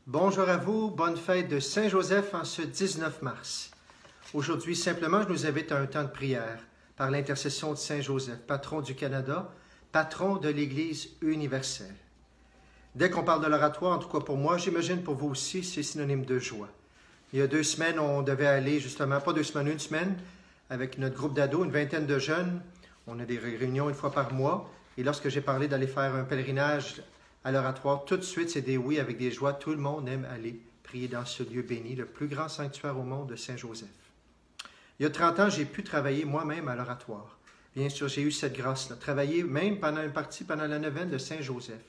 Bonjour à vous, bonne fête de Saint-Joseph en ce 19 mars. Aujourd'hui, simplement, je nous invite à un temps de prière par l'intercession de Saint-Joseph, patron du Canada, patron de l'Église universelle. Dès qu'on parle de l'oratoire, en tout cas pour moi, j'imagine pour vous aussi, c'est synonyme de joie. Il y a 2 semaines, on devait aller justement, pas 2 semaines, 1 semaine, avec notre groupe d'ados, une vingtaine de jeunes. On a des réunions 1 fois par mois. Et lorsque j'ai parlé d'aller faire un pèlerinage à l'oratoire, tout de suite, c'est des oui avec des joies. Tout le monde aime aller prier dans ce lieu béni, le plus grand sanctuaire au monde de Saint-Joseph. Il y a 30 ans, j'ai pu travailler moi-même à l'oratoire. Bien sûr, j'ai eu cette grâce-là. Travailler même pendant une partie, pendant la neuvaine de Saint-Joseph.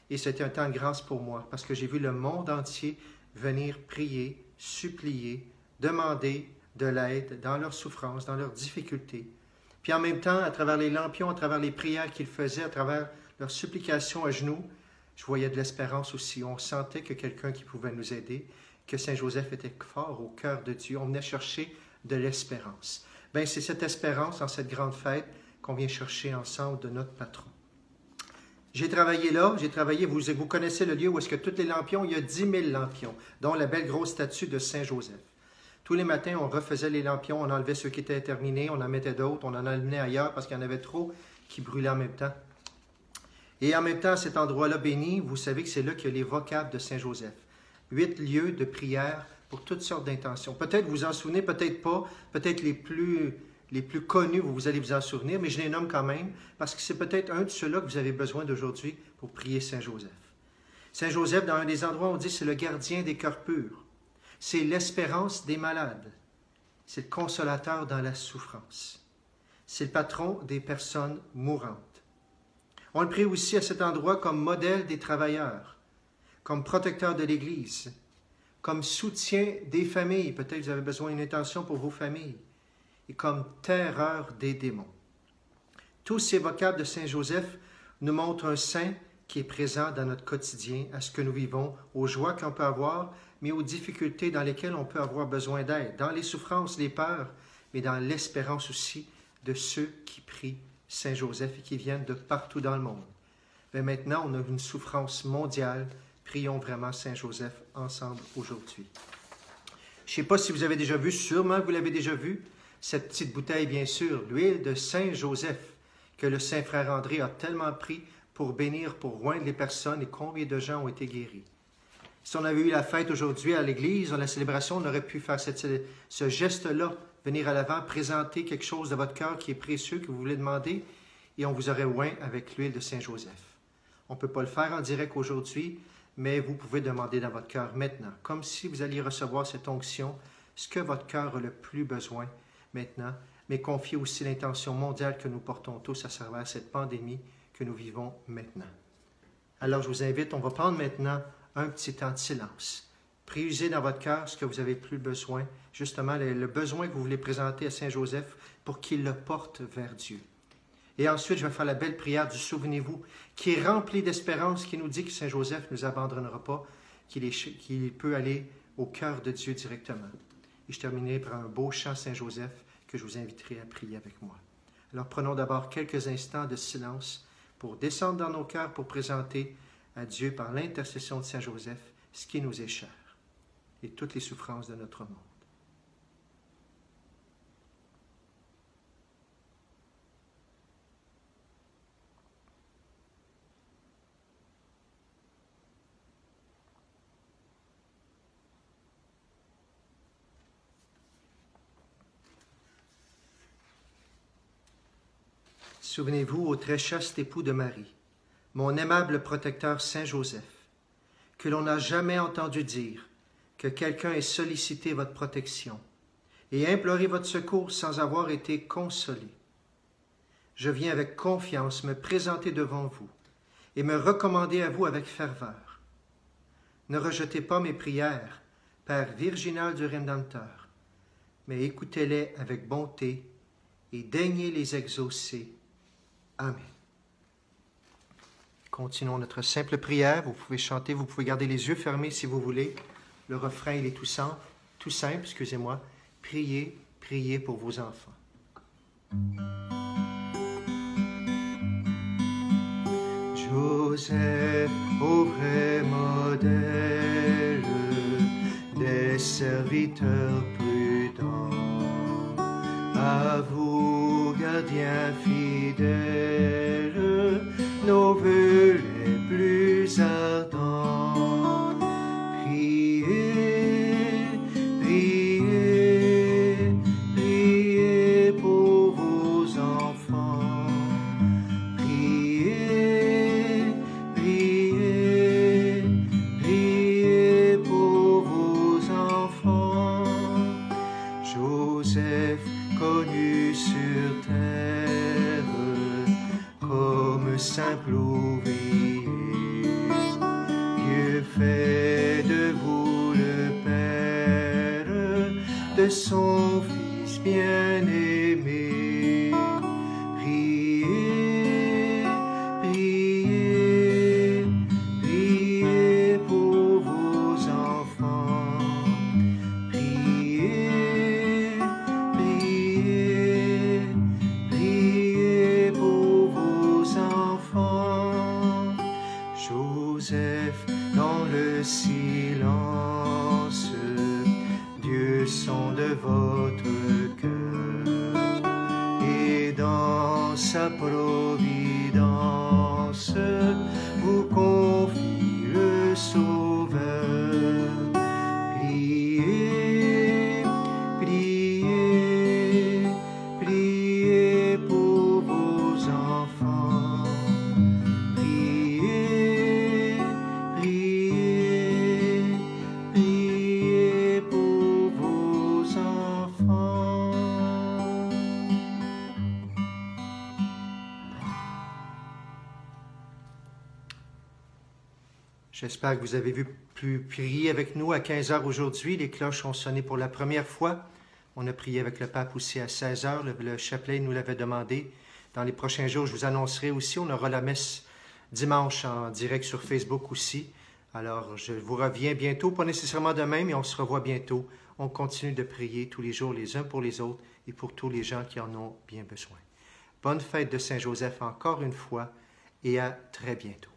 Et c'était un temps de grâce pour moi, parce que j'ai vu le monde entier venir prier, supplier, demander de l'aide dans leurs souffrances, dans leurs difficultés. Puis en même temps, à travers les lampions, à travers les prières qu'ils faisaient, à travers leurs supplications à genoux, je voyais de l'espérance aussi. On sentait que quelqu'un qui pouvait nous aider, que Saint-Joseph était fort au cœur de Dieu. On venait chercher de l'espérance. Bien, c'est cette espérance en cette grande fête qu'on vient chercher ensemble de notre patron. J'ai travaillé là, vous connaissez le lieu où est-ce que tous les lampions, il y a 10 000 lampions, dont la belle grosse statue de Saint-Joseph. Tous les matins, on refaisait les lampions, on enlevait ceux qui étaient terminés, on en mettait d'autres, on en amenait ailleurs parce qu'il y en avait trop qui brûlaient en même temps. Et en même temps, à cet endroit-là béni, vous savez que c'est là qu'il y a les vocables de Saint-Joseph. 8 lieux de prière pour toutes sortes d'intentions. Peut-être vous en souvenez, peut-être pas, peut-être les plus connus, vous allez vous en souvenir, mais je les nomme quand même, parce que c'est peut-être un de ceux-là que vous avez besoin d'aujourd'hui pour prier Saint-Joseph. Saint-Joseph, dans un des endroits, on dit c'est le gardien des cœurs purs. C'est l'espérance des malades. C'est le consolateur dans la souffrance. C'est le patron des personnes mourantes. On le prie aussi à cet endroit comme modèle des travailleurs, comme protecteur de l'Église, comme soutien des familles. Peut-être que vous avez besoin d'une intention pour vos familles. Et comme terreur des démons. Tous ces vocables de Saint-Joseph nous montrent un saint qui est présent dans notre quotidien, à ce que nous vivons, aux joies qu'on peut avoir, mais aux difficultés dans lesquelles on peut avoir besoin d'aide, dans les souffrances, les peurs, mais dans l'espérance aussi de ceux qui prient Saint-Joseph et qui viennent de partout dans le monde. Mais maintenant, on a une souffrance mondiale. Prions vraiment Saint-Joseph ensemble aujourd'hui. Je ne sais pas si vous avez déjà vu, sûrement vous l'avez déjà vu, cette petite bouteille, bien sûr, l'huile de Saint-Joseph, que le Saint-Frère André a tellement pris pour bénir, pour oindre les personnes, et combien de gens ont été guéris. Si on avait eu la fête aujourd'hui à l'église, dans la célébration, on aurait pu faire ce geste-là, venir à l'avant, présenter quelque chose de votre cœur qui est précieux, que vous voulez demander, et on vous aurait oint avec l'huile de Saint-Joseph. On ne peut pas le faire en direct aujourd'hui, mais vous pouvez demander dans votre cœur maintenant, comme si vous alliez recevoir cette onction, ce que votre cœur a le plus besoin maintenant, mais confiez aussi l'intention mondiale que nous portons tous à travers cette pandémie que nous vivons maintenant. Alors je vous invite, on va prendre maintenant un petit temps de silence. Priez dans votre cœur ce que vous avez plus besoin, justement le besoin que vous voulez présenter à Saint-Joseph pour qu'il le porte vers Dieu. Et ensuite, je vais faire la belle prière du souvenez-vous, qui est remplie d'espérance, qui nous dit que Saint-Joseph ne nous abandonnera pas, qu'il peut aller au cœur de Dieu directement. Et je terminerai par un beau chant Saint-Joseph que je vous inviterai à prier avec moi. Alors prenons d'abord quelques instants de silence pour descendre dans nos cœurs, pour présenter à Dieu par l'intercession de Saint-Joseph ce qui nous est cher et toutes les souffrances de notre monde. Souvenez-vous au très chaste époux de Marie, mon aimable protecteur Saint-Joseph, que l'on n'a jamais entendu dire que quelqu'un ait sollicité votre protection et imploré votre secours sans avoir été consolé. Je viens avec confiance me présenter devant vous et me recommander à vous avec ferveur. Ne rejetez pas mes prières, Père virginal du Rédempteur, mais écoutez-les avec bonté et daignez les exaucer. Amen. Continuons notre simple prière. Vous pouvez chanter, vous pouvez garder les yeux fermés si vous voulez. Le refrain, il est tout simple, excusez-moi. Priez, priez pour vos enfants. Joseph, au vrai modèle, serviteurs prudents. À vous, gardiens fidèles, nos vœux les plus ardents. Priez, priez, priez pour vos enfants. Priez, priez, priez pour vos enfants. Joseph, connu sur terre comme simple ouvrier, Dieu fait de vous le Père de son Fils bien-aimé. Priez, priez, priez pour vos enfants. Priez, priez, priez pour vos enfants. Joseph, dans le silence, Dieu sonde votre cœur, et dans sa providence vous confie le Sauveur. Priez, priez, priez pour vos enfants. Priez, priez, priez pour vos enfants. J'espère que vous avez pu prier avec nous à 15 heures aujourd'hui. Les cloches ont sonné pour la première fois. On a prié avec le pape aussi à 16 heures. Le chapelet nous l'avait demandé. Dans les prochains jours, je vous annoncerai aussi. On aura la messe dimanche en direct sur Facebook aussi. Alors, je vous reviens bientôt, pas nécessairement demain, mais on se revoit bientôt. On continue de prier tous les jours les uns pour les autres et pour tous les gens qui en ont bien besoin. Bonne fête de Saint-Joseph encore une fois et à très bientôt.